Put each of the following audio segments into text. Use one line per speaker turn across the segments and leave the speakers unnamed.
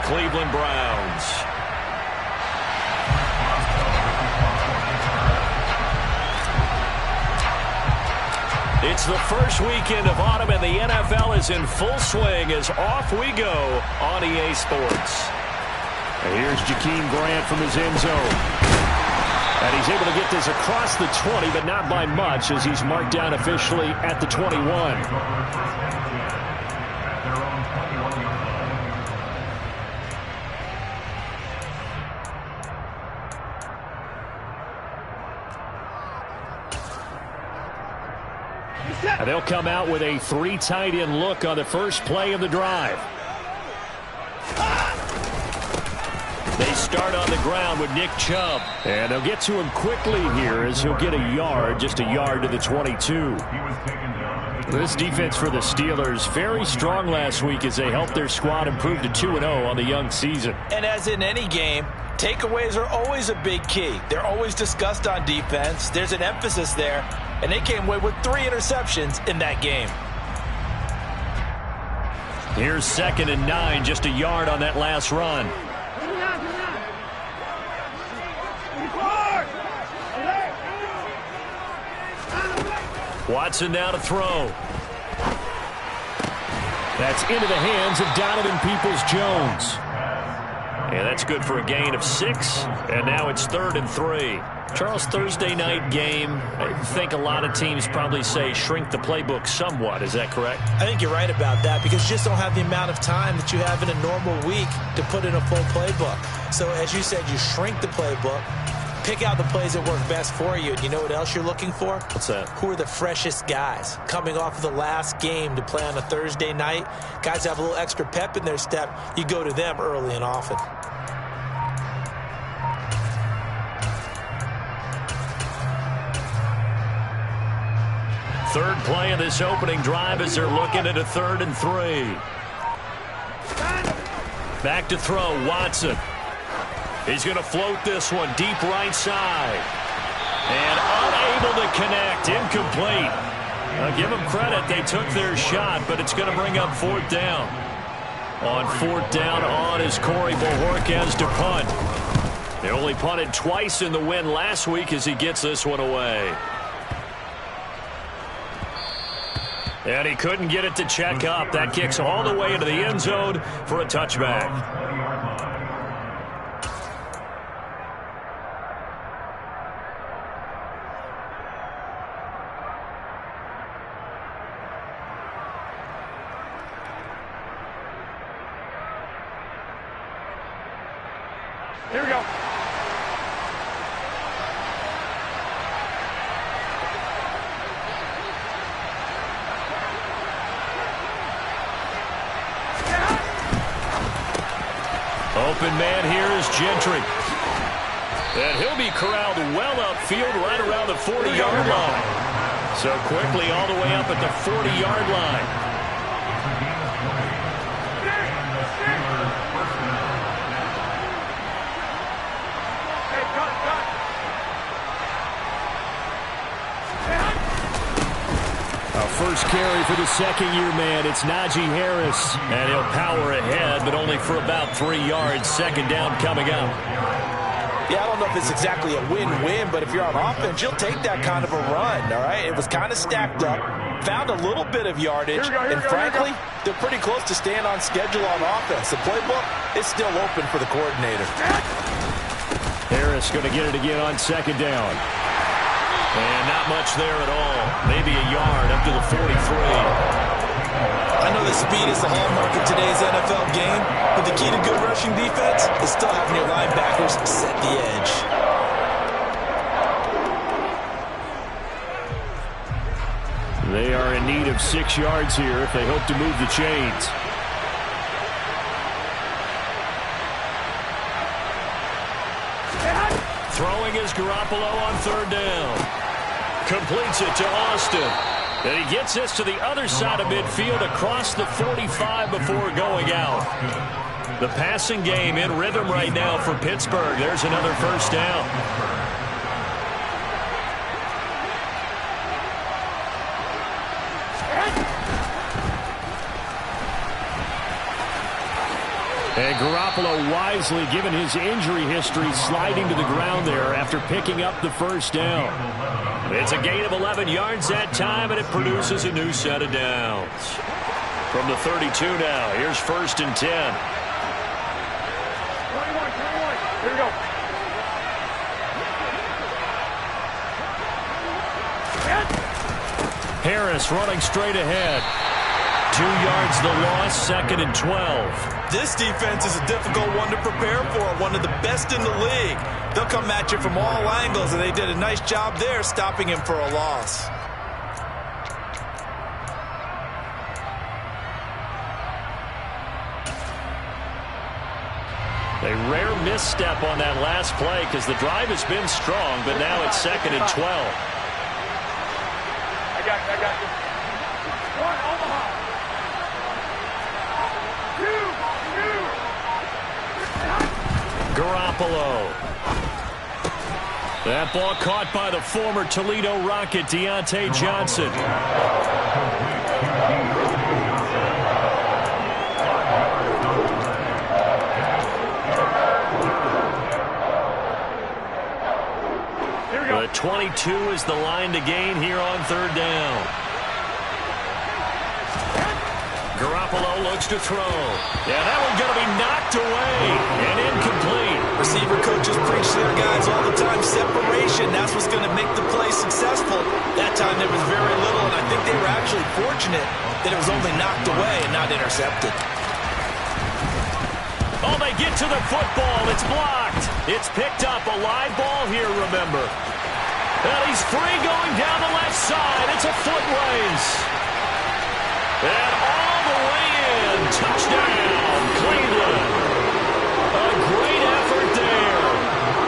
Cleveland Browns. It's the first weekend of autumn, and the NFL is in full swing as off we go on EA Sports.
And here's Jakeem Grant from his end zone. And he's able to get this across the 20, but not by much, as he's marked down officially at the 21. And they'll come out with a 3 tight end look on the first play of the drive. They start on the ground with Nick Chubb. And they'll get to him quickly here as he'll get a yard, just a yard to the 22. This defense for the Steelers, very strong last week as they helped their squad improve to 2-0 on the young season.
And as in any game, takeaways are always a big key. They're always discussed on defense. There's an emphasis there. And they came away with 3 interceptions in that game.
Here's 2nd and 9, just a yard on that last run. Watson now to throw. That's into the hands of Donovan Peoples-Jones. And that's good for a gain of 6. And now it's 3rd and 3. Charles, Thursday night game, I think a lot of teams probably say shrink the playbook somewhat. Is that correct?
I think you're right about that because you just don't have the amount of time that you have in a normal week to put in a full playbook. So as you said, you shrink the playbook, pick out the plays that work best for you. And you know what else you're looking for?
What's that? Who
are the freshest guys coming off of the last game to play on a Thursday night? Guys have a little extra pep in their step. You go to them early and often.
Third play of this opening drive as they're looking at a 3rd and 3. Back to throw, Watson. He's going to float this one deep right side. And unable to connect, incomplete. Give them credit, they took their shot, but it's going to bring up 4th down. On 4th down on is Corey Bojorquez to punt. They only punted twice in the win last week as he gets this one away. And he couldn't get it to check up. That kicks all the way into the end zone for a touchback.
Here we go.
Open man here is Gentry. And he'll be corralled well upfield right around the 40-yard line. So quickly all the way up at the 40-yard line. First carry for the second-year man. It's Najee Harris. And he'll power ahead, but only for about 3 yards. 2nd down coming up.
Yeah, I don't know if it's exactly a win-win, but if you're on offense, you'll take that kind of a run, all right? It was kind of stacked up, found a little bit of yardage, and frankly, they're pretty close to staying on schedule on offense. The playbook is still open for the coordinator.
Harris going to get it again on 2nd down. And not much there at all. Maybe a yard up to the 43.
I know the speed is the hallmark of today's NFL game, but the key to good rushing defense is still having your linebackers set the edge.
They are in need of 6 yards here if they hope to move the chains. Throwing is Garoppolo on 3rd down. Completes it to Austin. And he gets this to the other side of midfield across the 45 before going out. The passing game in rhythm right now for Pittsburgh. There's another 1st down. And Garoppolo wisely, given his injury history, sliding to the ground there after picking up the first down. It's a gain of 11 yards that time, and it produces a new set of downs. From the 32 now, here's 1st and 10.
21, here we go.
Harris running straight ahead. 2 yards the loss, 2nd and 12.
This defense is a difficult one to prepare for, one of the best in the league. They'll come at you from all angles, and they did a nice job there stopping him for a loss.
A rare misstep on that last play because the drive has been strong, but now it's 2nd and 12.
I got you. 1, Omaha. 2.
Garoppolo. That ball caught by the former Toledo Rocket, Deontay Johnson. The 22 is the line to gain here on 3rd down. Garoppolo looks to throw. Yeah, that one's going to be knocked away and incomplete.
Receiver coaches preach to their guys all the time. Separation, that's what's going to make the play successful. That time there was very little, and I think they were actually fortunate that it was only knocked away and not intercepted.
Oh, they get to the football. It's blocked. It's picked up. A live ball here, remember. And he's free going down the left side. It's a foot race. And all the way in. Touchdown, Cleveland. A great effort there.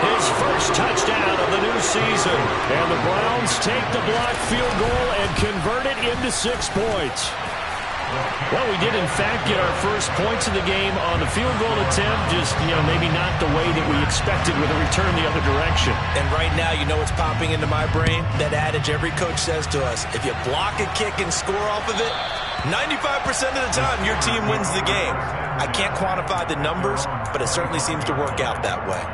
His first touchdown of the new season. And the Browns take the blocked field goal and convert it into 6 points. Well, we did, in fact, get our first points of the game on the field goal attempt, just, maybe not the way that we expected with a return the other direction.
And right now, you know what's popping into my brain? That adage every coach says to us, if you block a kick and score off of it, 95% of the time, your team wins the game. I can't quantify the numbers, but it certainly seems to work out that way.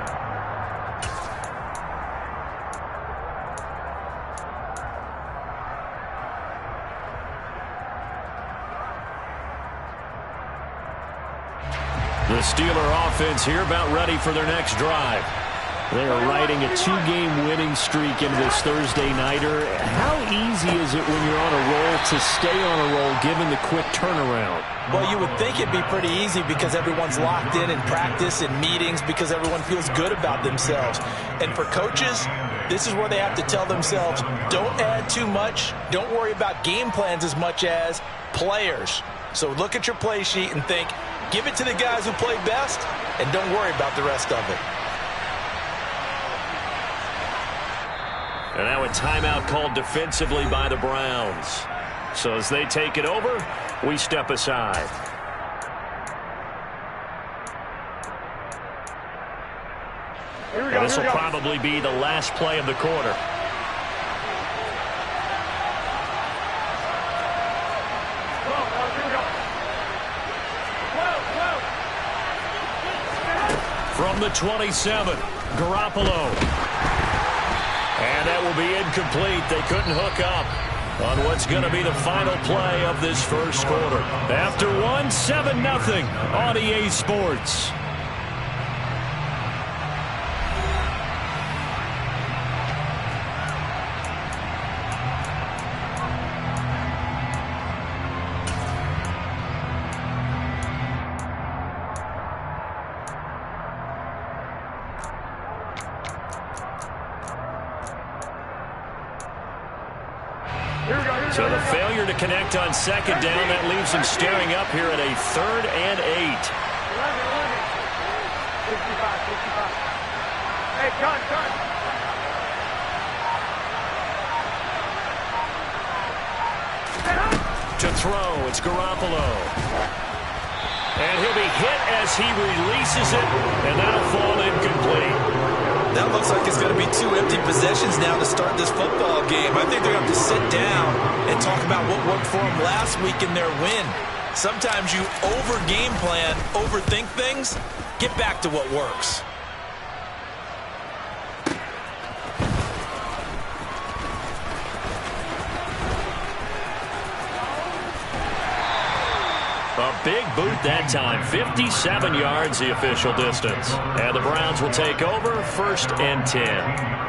The Steeler offense here about ready for their next drive. They are riding a 2-game winning streak into this Thursday nighter. How easy is it when you're on a roll to stay on a roll given the quick turnaround?
Well, you would think it'd be pretty easy because everyone's locked in practice and meetings because everyone feels good about themselves. And for coaches, this is where they have to tell themselves, don't add too much. Don't worry about game plans as much as players. So look at your play sheet and think, give it to the guys who play best, and don't worry about the rest of it.
And now a timeout called defensively by the Browns. So as they take it over, we step aside. This will probably be the last play of the quarter. From the 27, Garoppolo. And that will be incomplete. They couldn't hook up on what's going to be the final play of this first quarter. After one, 7-0 on EA Sports. So the failure to connect on 2nd down, that leaves him staring up here at a 3rd and 8.
11. Hey, gun.
To throw, it's Garoppolo. And he'll be hit as he releases it, and that'll fall incomplete.
That looks like it's going to be 2 empty possessions now to start this football game. I think they're going to have to sit down and talk about what worked for them last week in their win. Sometimes you over-game plan, overthink things. Get back to what works.
A big boot that time. 57 yards the official distance. And the Browns will take over 1st and 10.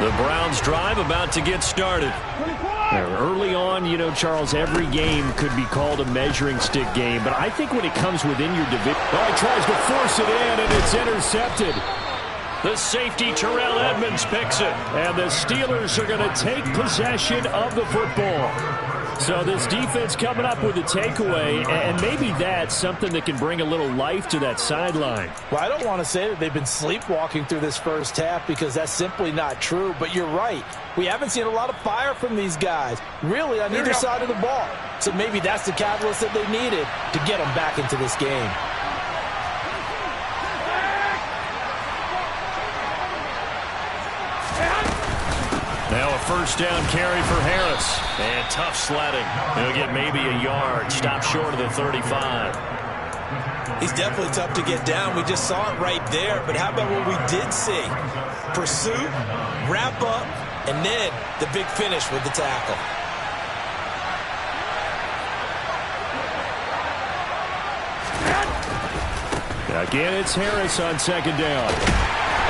The Browns drive about to get started. Early on, you know, Charles, every game could be called a measuring stick game, but I think when it comes within your division... Oh, he tries to force it in, and it's intercepted. The safety, Terrell Edmonds, picks it. And the Steelers are going to take possession of the football. So this defense coming up with a takeaway, and maybe that's something that can bring a little life to that sideline.
Well, I don't want to say that they've been sleepwalking through this first half because that's simply not true, but you're right. We haven't seen a lot of fire from these guys, really, on either side of the ball. So maybe that's the catalyst that they needed to get them back into this game.
Now a first down carry for Harris. And tough sledding. He'll get maybe a yard. Stop short of the 35.
He's definitely tough to get down. We just saw it right there. But how about what we did see? Pursuit, wrap up, and then the big finish with the tackle.
Again, it's Harris on 2nd down.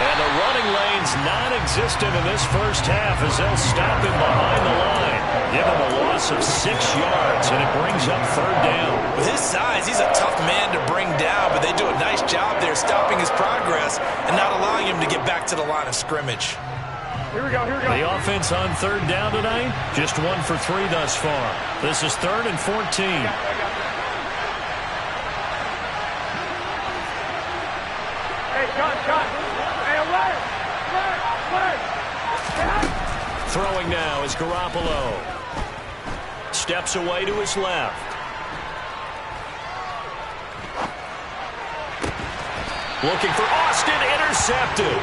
And the running lane's non-existent in this first half as they'll stop him behind the line. Give him a loss of 6 yards, and it brings up 3rd down.
With his size, he's a tough man to bring down, but they do a nice job there stopping his progress and not allowing him to get back to the line of scrimmage.
Here we go, here we go.
The offense on 3rd down tonight, just 1 for 3 thus far. This is 3rd and 14.
Hey, cut.
Throwing now is Garoppolo. Steps away to his left. Looking for Austin, intercepted.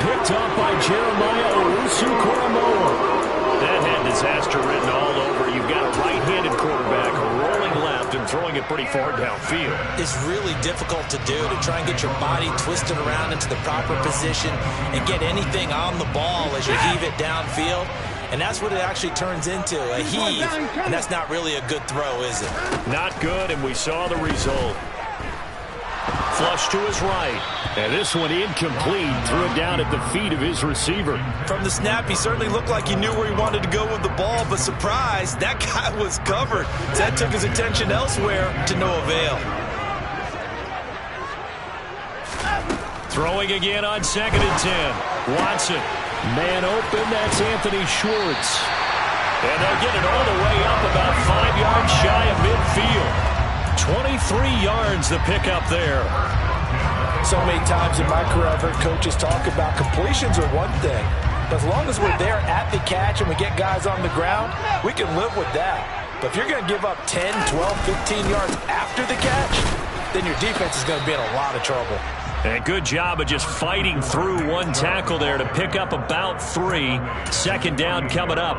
Picked up by Jeremiah Owusu-Koramoah. That had disaster written all over. You've got a right-handed quarterback rolling left and throwing it pretty far downfield.
It's really difficult to do, to try and get your body twisted around into the proper position and get anything on the ball as you heave it downfield. And that's what it actually turns into, a heave. And that's not really a good throw, is it?
Not good, and we saw the result. Flush to his right. And this one incomplete. Threw it down at the feet of his receiver.
From the snap, he certainly looked like he knew where he wanted to go with the ball, but surprise, that guy was covered. So that took his attention elsewhere to no avail.
Throwing again on 2nd and 10. Watson. Man open, that's Anthony Schwartz. And they'll get it all the way up about 5 yards shy of midfield. 23 yards the pickup there.
So many times in my career I've heard coaches talk about completions are one thing. But as long as we're there at the catch and we get guys on the ground, we can live with that. But if you're going to give up 10, 12, 15 yards after the catch, then your defense is going to be in a lot of trouble.
And good job of just fighting through one tackle there to pick up about 3. 2nd down coming up.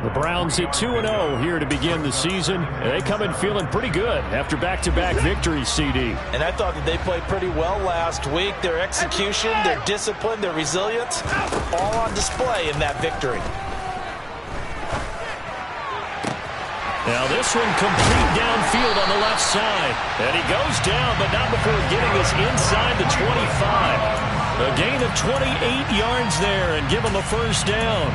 The Browns at 2-0 here to begin the season. And they come in feeling pretty good after back-to-back victories, CD.
And I thought that they played pretty well last week. Their execution, their discipline, their resilience, all on display in that victory.
Now this one complete downfield on the left side. And he goes down, but not before getting us inside the 25. A gain of 28 yards there and give him a first down.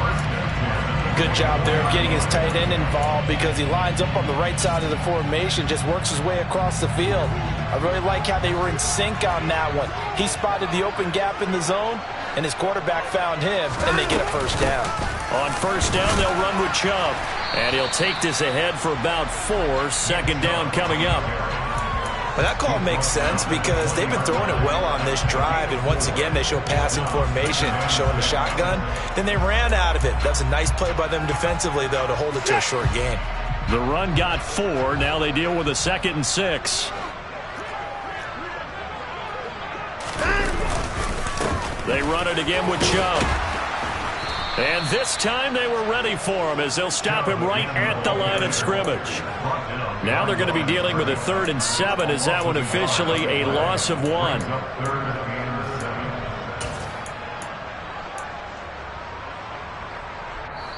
Good job there of getting his tight end involved because he lines up on the right side of the formation, just works his way across the field. I really like how they were in sync on that one. He spotted the open gap in the zone, and his quarterback found him, and they get a first down.
On first down, they'll run with Chubb. And he'll take this ahead for about 4. 2nd down coming up.
Well, that call makes sense because they've been throwing it well on this drive, and once again they show passing formation, showing the shotgun. Then they ran out of it. That's a nice play by them defensively, though, to hold it to a short gain.
The run got 4. Now they deal with a 2nd and 6. They run it again with Chubb. And this time they were ready for him as they'll stop him right at the line of scrimmage. Now they're going to be dealing with a 3rd and 7 as that one officially a loss of 1.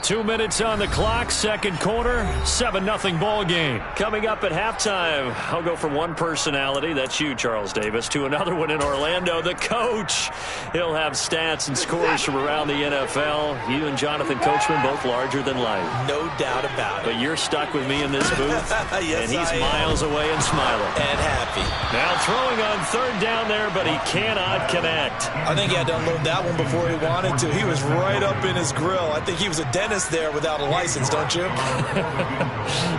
2 minutes on the clock, 2nd quarter, 7-0 ball game. Coming up at halftime, I'll go from one personality, that's you, Charles Davis, to another one in Orlando, the coach. He'll have stats and scores from around the NFL. You and Jonathan Coachman both larger than life.
No doubt about it.
But you're stuck with me in this booth,
yes,
and he's miles away and smiling.
And happy.
Now throwing on 3rd down there, but he cannot connect.
I think he had to unload that one before he wanted to. He was right up in his grill. I think he was a dentist there without a license, don't you?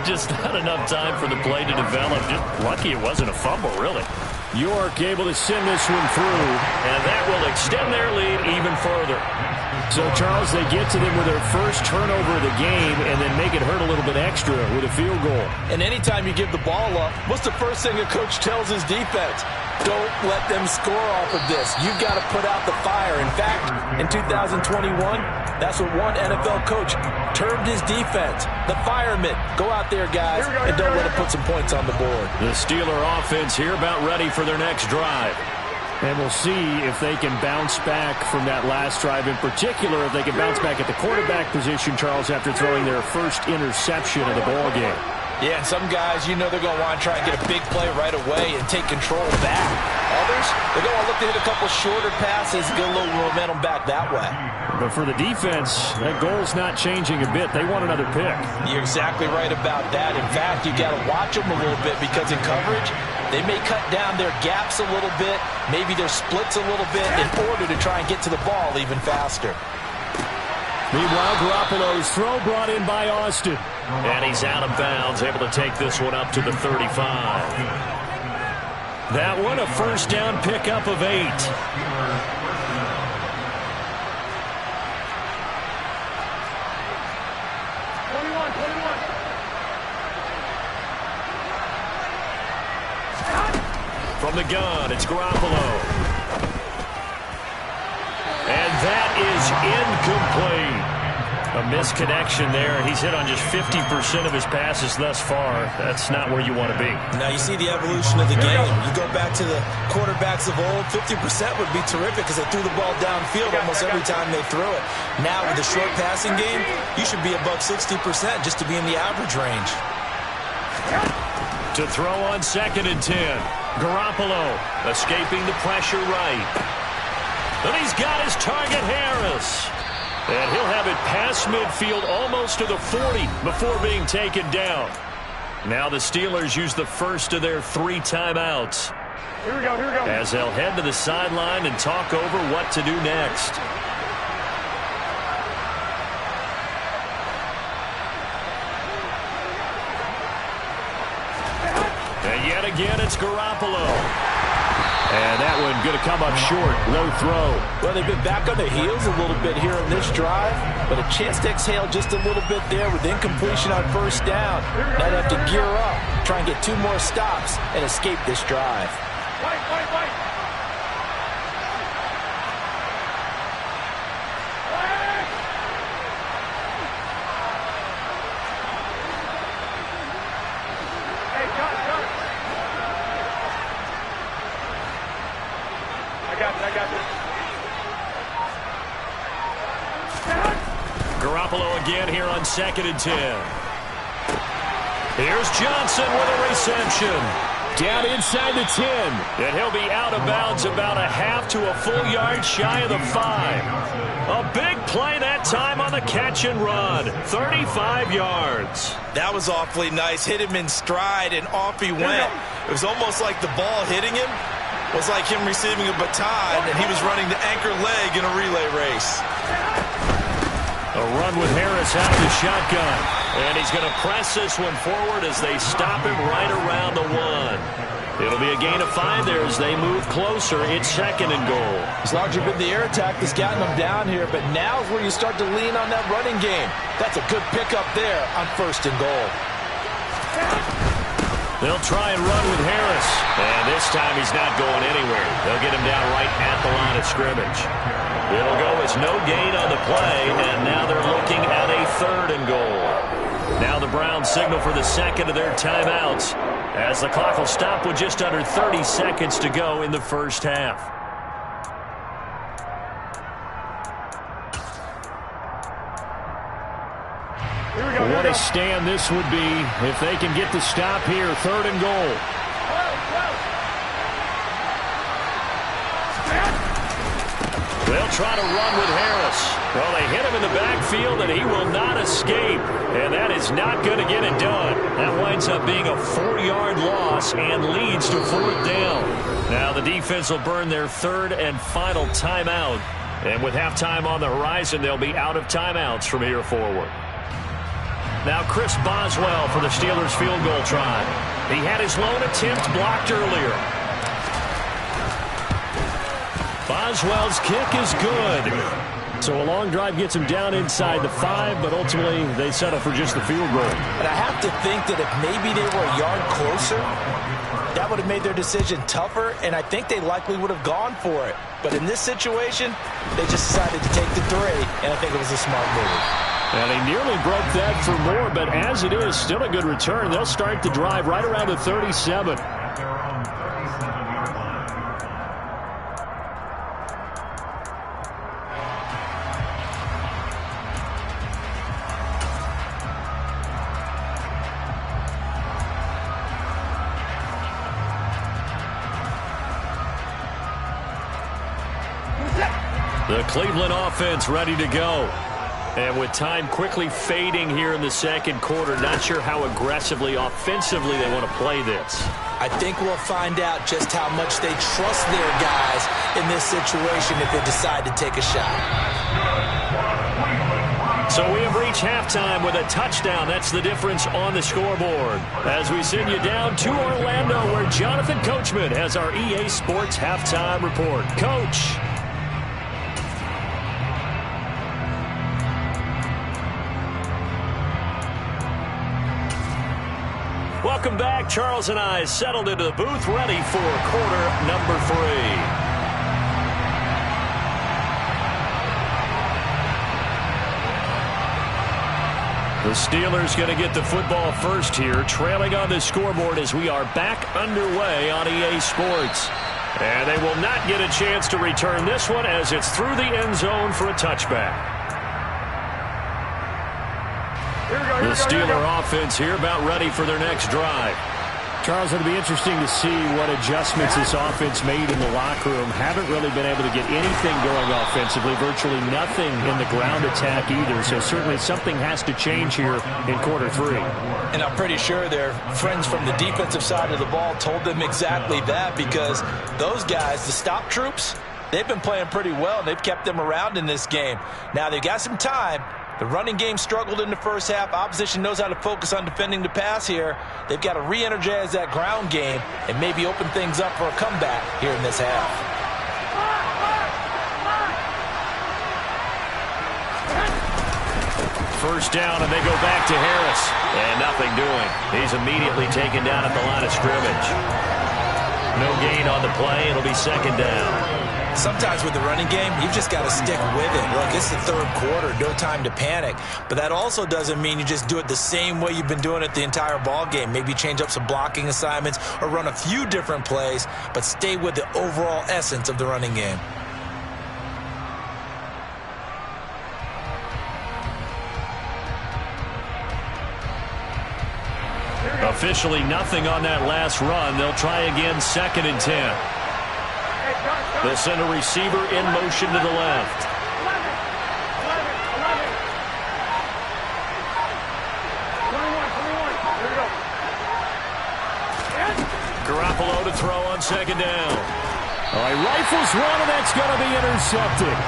Just not enough time for the play to develop. Just lucky it wasn't a fumble, really.
York able to send this one through,
and that will extend their lead even further.
So, Charles, they get to them with their first turnover of the game and then make it hurt a little bit extra with a field goal.
And anytime you give the ball up, what's the first thing a coach tells his defense? Don't let them score off of this. You've got to put out the fire. In fact, in 2021, that's what one NFL coach termed his defense. The firemen. Go out there, guys, and don't let them put some points on the board.
The Steeler offense here about ready for their next drive.
And we'll see if they can bounce back from that last drive. In particular, if they can bounce back at the quarterback position, Charles, after throwing their first interception of the ball game.
Yeah, and some guys, you know they're going to want to try and get a big play right away and take control back. Others, they're going to look to hit a couple shorter passes and get a little momentum back that way.
But for the defense, that goal's not changing a bit. They want another pick.
You're exactly right about that. In fact, you got to watch them a little bit because in coverage, they may cut down their gaps a little bit, maybe their splits a little bit in order to try and get to the ball even faster.
Meanwhile, Garoppolo's throw brought in by Austin.
And he's out of bounds, able to take this one up to the 35. That one, a first down pickup of 8. From the gun, it's Garoppolo. And that is incomplete. A misconnection there. He's hit on just 50% of his passes thus far. That's not where you want to be.
Now you see the evolution of the game. You go back to the quarterbacks of old, 50% would be terrific because they threw the ball downfield almost every time they threw it. Now with the short passing game, you should be above 60% just to be in the average range.
To throw on 2nd and 10. Garoppolo escaping the pressure right. And he's got his target, Harris. And he'll have it past midfield almost to the 40 before being taken down. Now the Steelers use the first of their 3 timeouts.
Here we go, here we go.
As they'll head to the sideline and talk over what to do next. And yet again, it's Garoppolo. And that one going to come up short. Low throw.
Well, they've been back on their heels a little bit here in this drive, but a chance to exhale just a little bit there with incompletion on first down. Now they have to gear up, try and get 2 more stops, and escape this drive.
Wait. Hey, John. I got this.
Garoppolo again here on 2nd and 10. Here's Johnson with a reception.
Down inside the 10.
And he'll be out of bounds about a half to a full yard shy of the 5. A big play that time on the catch and run. 35 yards.
That was awfully nice. Hit him in stride, and off he went. It was almost like the ball hitting him was like him receiving a baton, and he was running the anchor leg in a relay race.
A run with Harris out of the shotgun. And he's going to press this one forward as they stop him right around the 1. It'll be a gain of 5 there as they move closer. It's 2nd and goal.
It's largely been the air attack that's gotten them down here, but now's where you start to lean on that running game. That's a good pickup there on 1st and goal.
They'll try and run with Harris. And this time he's not going anywhere. They'll get him down right at the line of scrimmage. It'll go as no gain on the play, and now they're looking at a 3rd and goal. Now the Browns signal for the 2nd of their timeouts as the clock will stop with just under 30 seconds to go in the first half.
What a stand this would be if they can get the stop here. 3rd and goal.
They'll try to run with Harris. Well, they hit him in the backfield, and he will not escape. And that is not going to get it done. That winds up being a 4-yard loss and leads to 4th down. Now the defense will burn their 3rd and final timeout. And with halftime on the horizon, they'll be out of timeouts from here forward. Now Chris Boswell for the Steelers field goal try. He had his lone attempt blocked earlier. Boswell's kick is good.
So a long drive gets him down inside the 5, but ultimately they settle for just the field goal.
And I have to think that if maybe they were a yard closer, that would have made their decision tougher, and I think they likely would have gone for it. But in this situation, they just decided to take the 3, and I think it was a smart move.
And he nearly broke that for more, but as it is, still a good return. They'll start the drive right around the 37.
The Cleveland offense ready to go. And with time quickly fading here in the 2nd quarter, not sure how aggressively, offensively they want to play this.
I think we'll find out just how much they trust their guys in this situation if they decide to take a shot.
So we have reached halftime with a touchdown. That's the difference on the scoreboard. As we send you down to Orlando, where Jonathan Coachman has our EA Sports halftime report. Coach. Welcome back. Charles and I settled into the booth, ready for quarter number 3. The Steelers going to get the football first here, trailing on the scoreboard as we are back underway on EA Sports. And they will not get a chance to return this one as it's through the end zone for a touchback. The Steeler offense here about ready for their next drive.
Charles, it'll be interesting to see what adjustments this offense made in the locker room. Haven't really been able to get anything going offensively, virtually nothing in the ground attack either. So certainly something has to change here in quarter 3.
And I'm pretty sure their friends from the defensive side of the ball told them exactly that, because those guys, the stop troops, they've been playing pretty well, and they've kept them around in this game. Now they've got some time. The running game struggled in the first half. Opposition knows how to focus on defending the pass here. They've got to re-energize that ground game and maybe open things up for a comeback here in this half.
First down, and they go back to Harris. And nothing doing. He's immediately taken down at the line of scrimmage. No gain on the play. It'll be 2nd down.
Sometimes with the running game, you've just got to stick with it. Look, it's the 3rd quarter, no time to panic. But that also doesn't mean you just do it the same way you've been doing it the entire ball game. Maybe change up some blocking assignments or run a few different plays, but stay with the overall essence of the running game.
Officially nothing on that last run. They'll try again, 2nd and 10. They'll send a receiver in motion to the left. Garoppolo to throw on 2nd down.
All right, rifles one, and that's going to be intercepted.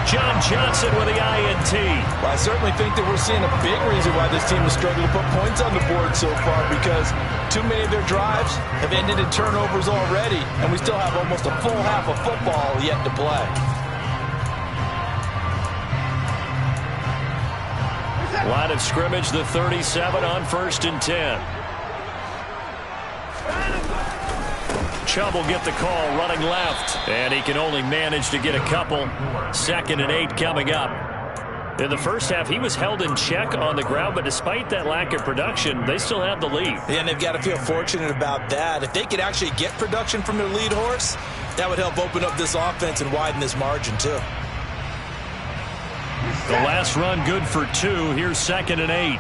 John Johnson with the INT.
Well, I certainly think that we're seeing a big reason why this team has struggled to put points on the board so far, because too many of their drives have ended in turnovers already, and we still have almost a full half of football yet to play.
Line of scrimmage, the 37 on 1st and 10. Chubb will get the call running left, and he can only manage to get a couple. 2nd and 8 coming up. In the first half, he was held in check on the ground, but despite that lack of production, they still have the lead.
Yeah, and they've got to feel fortunate about that. If they could actually get production from their lead horse, that would help open up this offense and widen this margin too.
The last run good for 2. Here's 2nd and 8.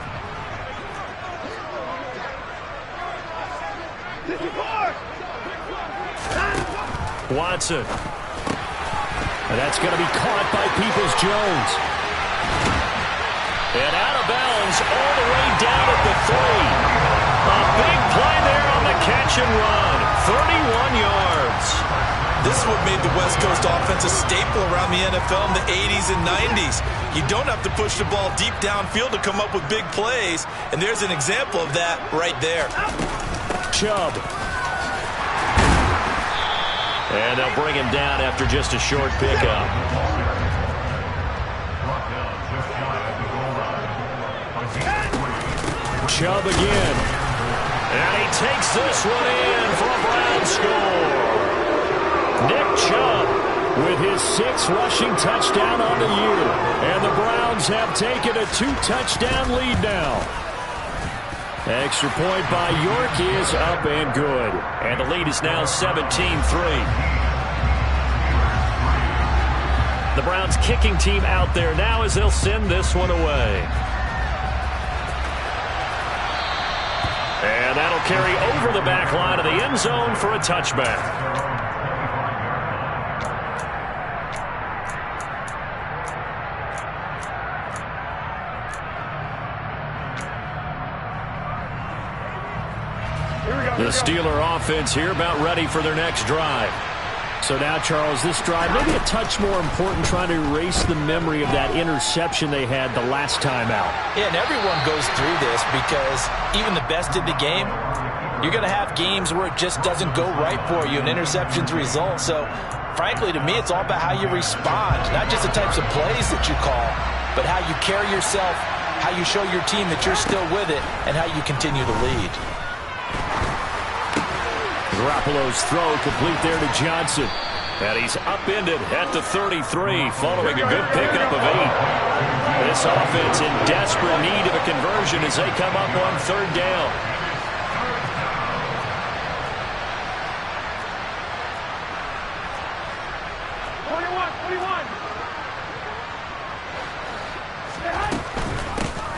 Watson. And that's going to be caught by Peoples-Jones. And out of bounds all the way down at the 3. A big play there on the catch and run. 31 yards.
This is what made the West Coast offense a staple around the NFL in the 80s and 90s. You don't have to push the ball deep downfield to come up with big plays, and there's an example of that right there.
Chubb. And they'll bring him down after just a short pickup. Chubb again. And he takes this one in for a Brown score. Nick Chubb with his 6th rushing touchdown on the year. And the Browns have taken a 2-touchdown lead now. Extra point by York is up and good. And the lead is now 17-3. The Browns kicking team out there now as they'll send this one away. And that'll carry over the back line of the end zone for a touchback. The Steeler offense here about ready for their next drive. So now, Charles, this drive maybe a touch more important, trying to erase the memory of that interception they had the last time out.
Yeah, and everyone goes through this because even the best in the game, you're going to have games where it just doesn't go right for you and interceptions result. So, frankly, to me, it's all about how you respond, not just the types of plays that you call, but how you carry yourself, how you show your team that you're still with it, and how you continue to lead.
Garoppolo's throw complete there to Johnson. And he's upended at the 33 following a good pickup of 8. This offense in desperate need of a conversion as they come up on 3rd down.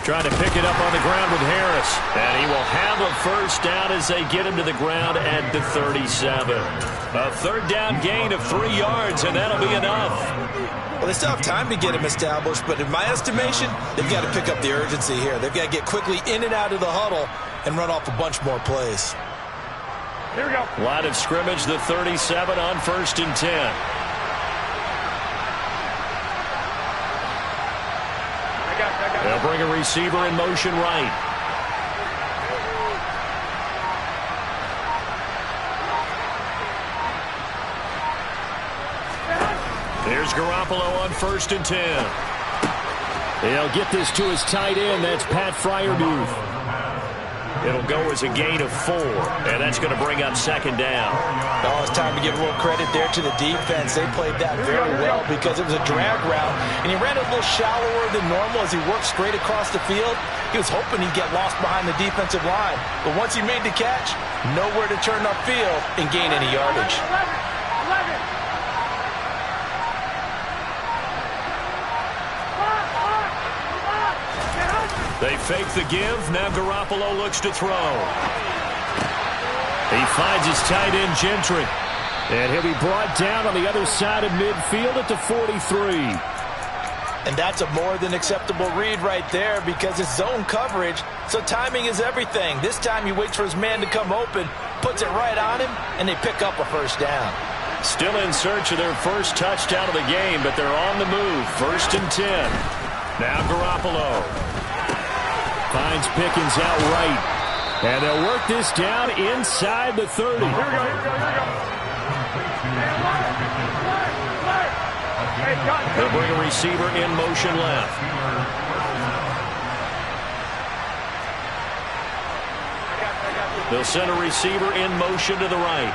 Trying to pick it up on the ground with Harris. And he will have a first down as they get him to the ground at the 37. A 3rd down gain of 3 yards, and that'll be enough.
Well, they still have time to get him established, but in my estimation, they've got to pick up the urgency here. They've got to get quickly in and out of the huddle and run off a bunch more plays.
Here we go.
Line of scrimmage, the 37 on 1st and 10. They'll bring a receiver in motion right. There's Garoppolo on 1st and 10. He'll get this to his tight end. That's Pat Fryermuth. It'll go as a gain of 4, and that's going to bring up 2nd down.
Oh, it's time to give a little credit there to the defense. They played that very well because it was a drag route, and he ran a little shallower than normal as he worked straight across the field. He was hoping he'd get lost behind the defensive line, but once he made the catch, nowhere to turn upfield and gain any yardage.
11.
They fake the give. Now Garoppolo looks to throw. He finds his tight end, Gentry. And he'll be brought down on the other side of midfield at the 43.
And that's a more than acceptable read right there because it's zone coverage, so timing is everything. This time he waits for his man to come open, puts it right on him, and they pick up a first down.
Still in search of their first touchdown of the game, but they're on the move. 1st and 10. Now Garoppolo finds Pickens out right. And they'll work this down inside the 30.
Here we go.
They'll bring a receiver in motion left. They'll send a receiver in motion to the right.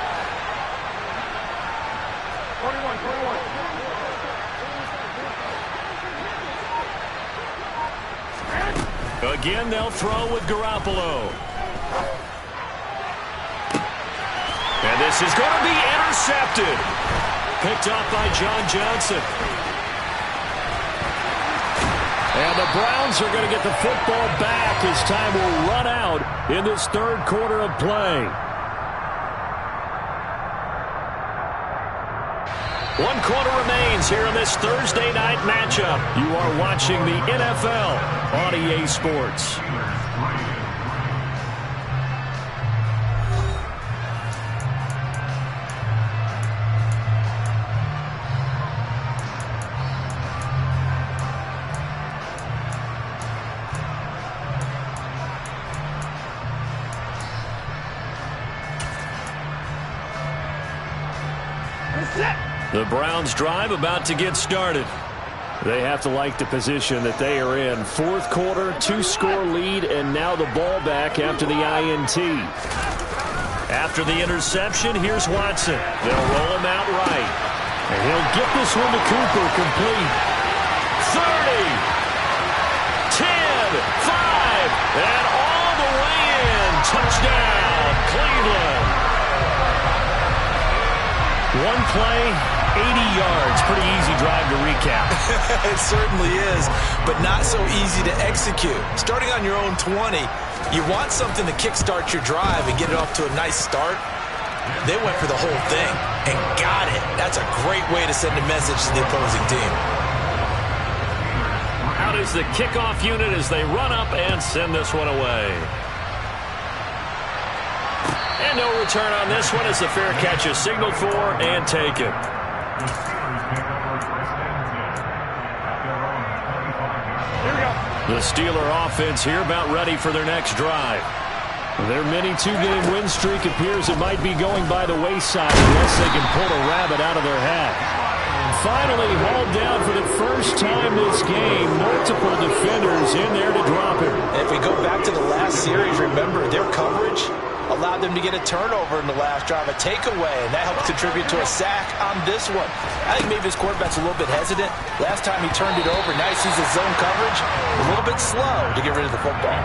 21.
Again, they'll throw with Garoppolo. And this is going to be intercepted. Picked up by John Johnson. And the Browns are going to get the football back as time will run out in this 3rd quarter of play. 1 quarter remains here in this Thursday night matchup. You are watching the NFL on EA Sports. The Browns drive about to get started. They have to like the position that they are in. 4th quarter, 2-score lead, and now the ball back after the INT. After the interception, here's Watson. They'll roll him out right. And he'll get this one to Cooper complete. 30, 10, 5, and all the way in. Touchdown, Cleveland. 1 play, 80 yards. Pretty easy drive to recap.
It certainly is, but not so easy to execute. Starting on your own 20, you want something to kickstart your drive and get it off to a nice start. They went for the whole thing and got it. That's a great way to send a message to the opposing team.
Out is the kickoff unit as they run up and send this one away. And no return on this one as the fair catch is signaled for and taken. The Steeler offense here about ready for their next drive. Their mini 2-game win streak appears it might be going by the wayside unless they can pull a rabbit out of their hat. Finally hauled down for the first time this game. Multiple defenders in there to drop him.
If we go back to the last series, remember their coverage allowed them to get a turnover in the last drive, a takeaway, and that helped contribute to a sack on this one. I think maybe his quarterback's a little bit hesitant. Last time he turned it over, now he sees his zone coverage a little bit slow to get rid of the football.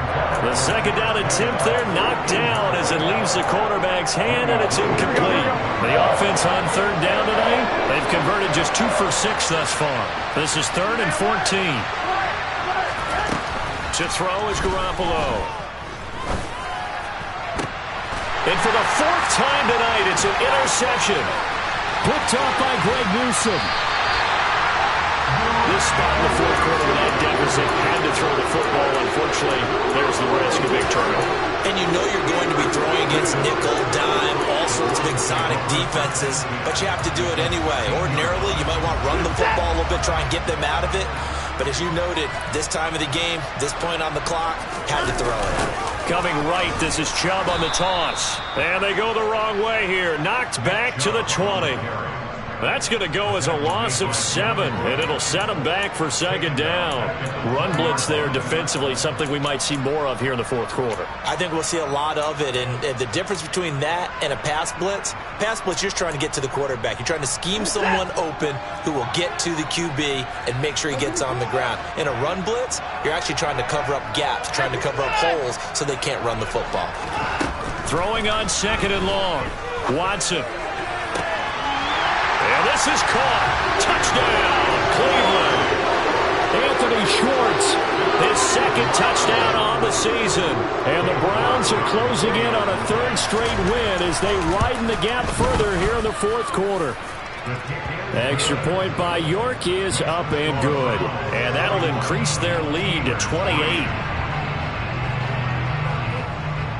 The 2nd down attempt there knocked down as it leaves the quarterback's hand, and it's incomplete. The offense on 3rd down tonight, they've converted just 2 for 6 thus far. This is 3rd and 14. To throw is Garoppolo. And for the 4th time tonight, it's an interception. Picked off by Greg Newsome. This spot in the 4th quarter with that deficit had to throw the football. Unfortunately, there's the risk of big turnover.
And you know you're going to be throwing against nickel, dime, all sorts of exotic defenses, but you have to do it anyway. Ordinarily, you might want to run the football a little bit, try and get them out of it. But as you noted, this time of the game, this point on the clock, had to throw it.
Coming right, this is Chubb on the toss. And they go the wrong way here. Knocked back to the 20. That's going to go as a loss of 7, and it'll set them back for 2nd down. Run blitz there defensively, something we might see more of here in the 4th quarter.
I think we'll see a lot of it, and the difference between that and a pass blitz, you're just trying to get to the quarterback. You're trying to scheme someone open who will get to the QB and make sure he gets on the ground. In a run blitz, you're actually trying to cover up gaps, trying to cover up holes so they can't run the football.
Throwing on 2nd and long. Watson. And this is caught. Touchdown, Cleveland. Anthony Schwartz, his 2nd touchdown on the season. And the Browns are closing in on a 3rd straight win as they widen the gap further here in the 4th quarter. Extra point by York is up and good. And that'll increase their lead to 28.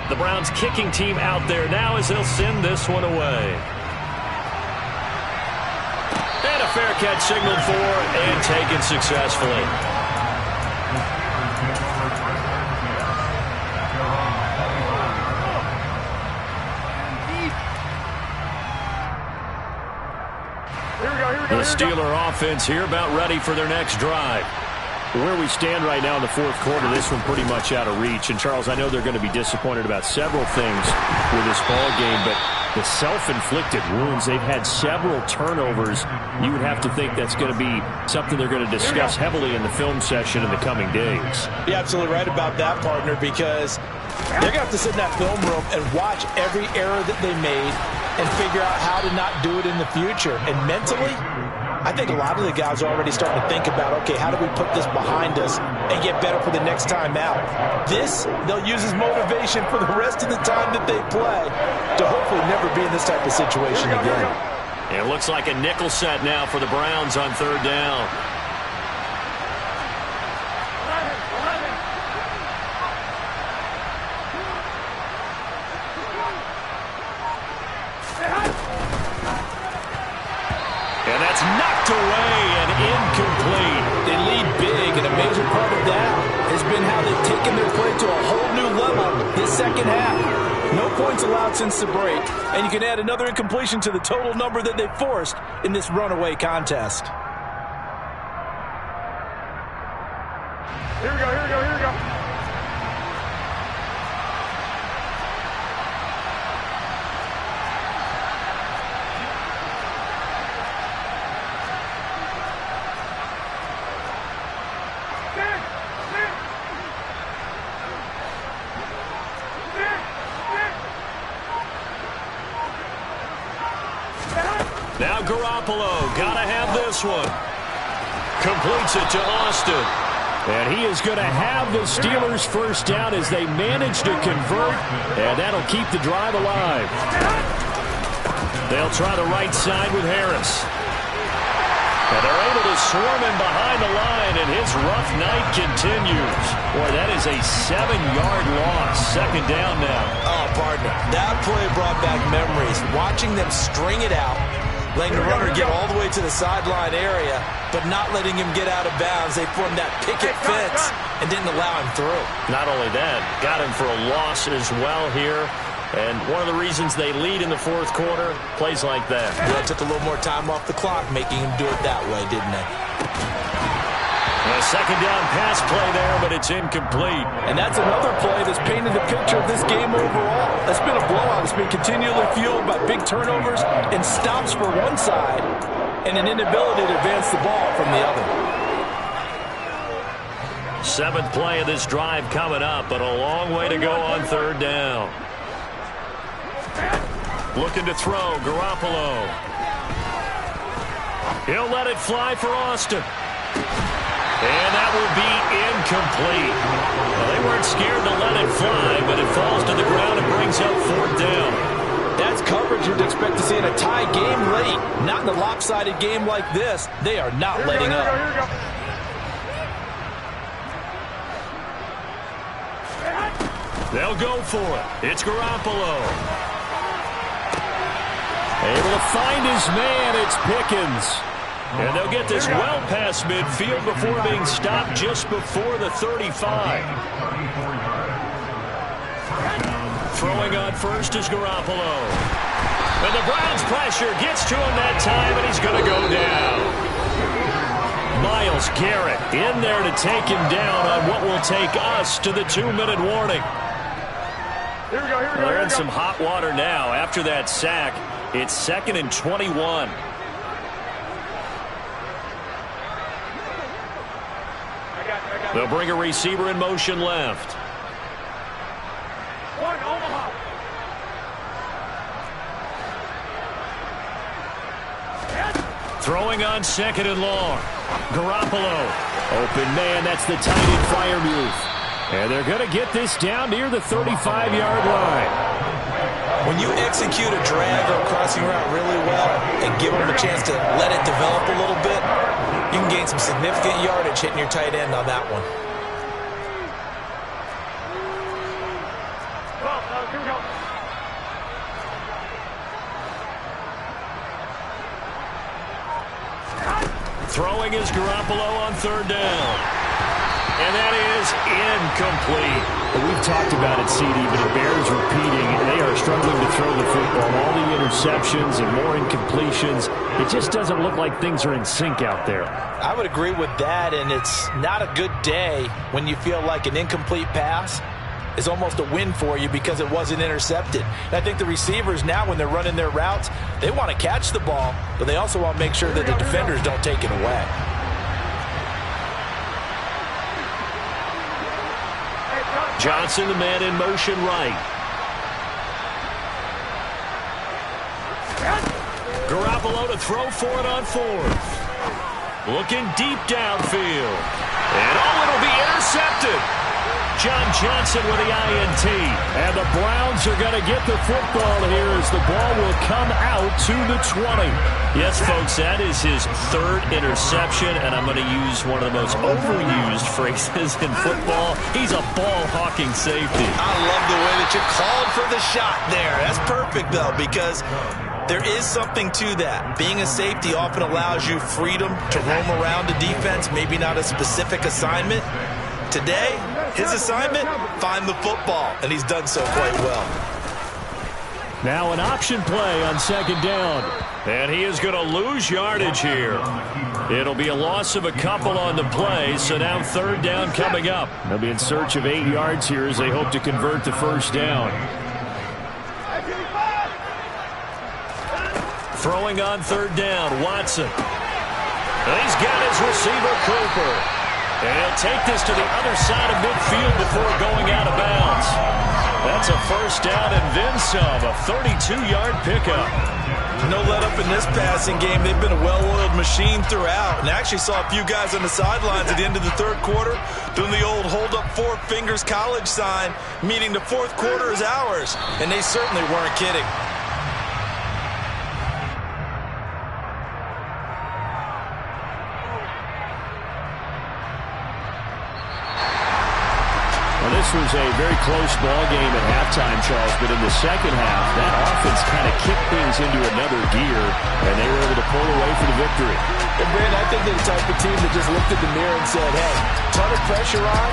The Browns kicking team out there now as they'll send this one away. fair catch signaled for and taken successfully. The Steeler offense here about ready for their next drive.
Where we stand right now in the fourth quarter, this one pretty much out of reach. And, Charles, I know they're going to be disappointed about several things with this ball game, but the self-inflicted wounds, they've had several turnovers. You would have to think that's going to be something they're going to discuss heavily in the film session in the coming days.
You're absolutely right about that, partner, because they're going to have to sit in that film room and watch every error that they made and figure out how to not do it in the future. And mentally, I think a lot of the guys are already starting to think about, okay, how do we put this behind us and get better for the next time out? This, they'll use as motivation for the rest of the time that they play to hopefully never be in this type of situation again.
It looks like a nickel set now for the Browns on third down. And that's knocked away and incomplete.
They lead big, and a major part of that has been how they've taken their play to a whole new level this second half. No points allowed since the break, and you can add another incompletion to the total number that they forced in this runaway contest.
Here we go, here we go, here we go.
Now Garoppolo, gotta have this one. Completes it to Austin.
And he is going to have the Steelers first down as they manage to convert, and that'll keep the drive alive.
They'll try the right side with Harris. And they're able to swarm him behind the line, and his rough night continues. Boy, that is a 7-yard loss. Second down now.
Oh, partner, that play brought back memories. Watching them string it out, letting the runner get all the way to the sideline area, but not letting him get out of bounds. They formed that picket fence and didn't allow him through.
Not only that, got him for a loss as well here. And one of the reasons they lead in the fourth quarter, plays like that.
Yeah, took a little more time off the clock, making him do it that way, didn't they?
A second down pass play there, but it's incomplete.
And that's another play that's painted the picture of this game overall. That's been a blowout. It's been continually fueled by big turnovers and stops for one side and an inability to advance the ball from the other.
Seventh play of this drive coming up, but a long way to go on third down. Looking to throw, Garoppolo. He'll let it fly for Austin. And that will be incomplete. Well, they weren't scared to let it fly, but it falls to the ground and brings up fourth down.
That's coverage you'd expect to see in a tie game late. Not in a lopsided game like this. They are not letting up.
Here we go.
They'll go for it. It's Garoppolo.
Able to find his man. It's Pickens.
And they'll get this well past midfield before being stopped just before the 35. Throwing on first is Garoppolo. And the Browns' pressure gets to him that time, and he's going to go down. Myles Garrett in there to take him down on what will take us to the 2-minute warning.
Here we go, here we go.
They're in some hot water now after that sack. It's 2nd and 21. They'll bring a receiver in motion left.
One, Omaha.
Throwing on 2nd and long. Garoppolo.
Open man, that's the tight end fire move. And they're going to get this down near the 35-yard line.
When you execute a drag or a crossing route really well and give them a chance to let it develop a little bit, you can gain some significant yardage hitting your tight end on that one.
Here we go.
throwing is Garoppolo on third down. And that is incomplete.
We've talked about it, CD, but it bears repeating. They are struggling to throw the football. All the interceptions and more incompletions. It just doesn't look like things are in sync out there.
I would agree with that, and it's not a good day when you feel like an incomplete pass is almost a win for you because it wasn't intercepted. And I think the receivers now, when they're running their routes, they want to catch the ball, but they also want to make sure that the defenders don't take it away.
Johnson, the man in motion right. Garoppolo to throw for it on fourth. Looking deep downfield. And it'll be intercepted. John Johnson with the INT.
And the Browns are going to get the football here as the ball will come out to the 20.
Yes, folks, that is his third interception, and I'm going to use one of the most overused phrases in football. He's a ball-hawking safety.
I love the way that you called for the shot there. That's perfect, though, because there is something to that. Being a safety often allows you freedom to roam around the defense, maybe not a specific assignment. Today, his assignment, find the football, and he's done so quite well.
Now an option play on second down.
And he is going to lose yardage here. It'll be a loss of a couple on the play, so now third down coming up.
They'll be in search of 8 yards here as they hope to convert the first down.
Throwing on third down, Watson. And he's got his receiver, Cooper. And he'll take this to the other side of midfield before going out of bounds. That's a first down and then some, a 32-yard pickup.
No let up in this passing game. They've been a well-oiled machine throughout. And I actually saw a few guys on the sidelines at the end of the third quarter doing the old hold up 4 fingers college sign, meaning the fourth quarter is ours. And they certainly weren't kidding.
This was a very close ball game at halftime, Charles, but in the second half, that offense kind of kicked things into another gear, and they were able to pull away for the victory.
And, Brandon, I think they're the type of team that just looked at the mirror and said, hey, ton of pressure on,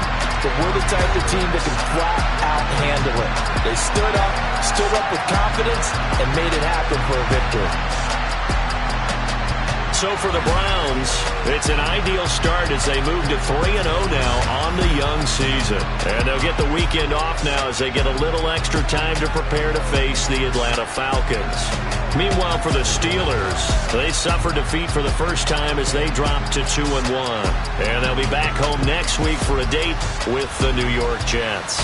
but we're the type of team that can flat out handle it. They stood up with confidence, and made it happen for a victory.
So for the Browns, it's an ideal start as they move to 3-0 now on the young season. And they'll get the weekend off now as they get a little extra time to prepare to face the Atlanta Falcons. Meanwhile, for the Steelers, they suffered defeat for the first time as they dropped to 2-1. And they'll be back home next week for a date with the New York Jets.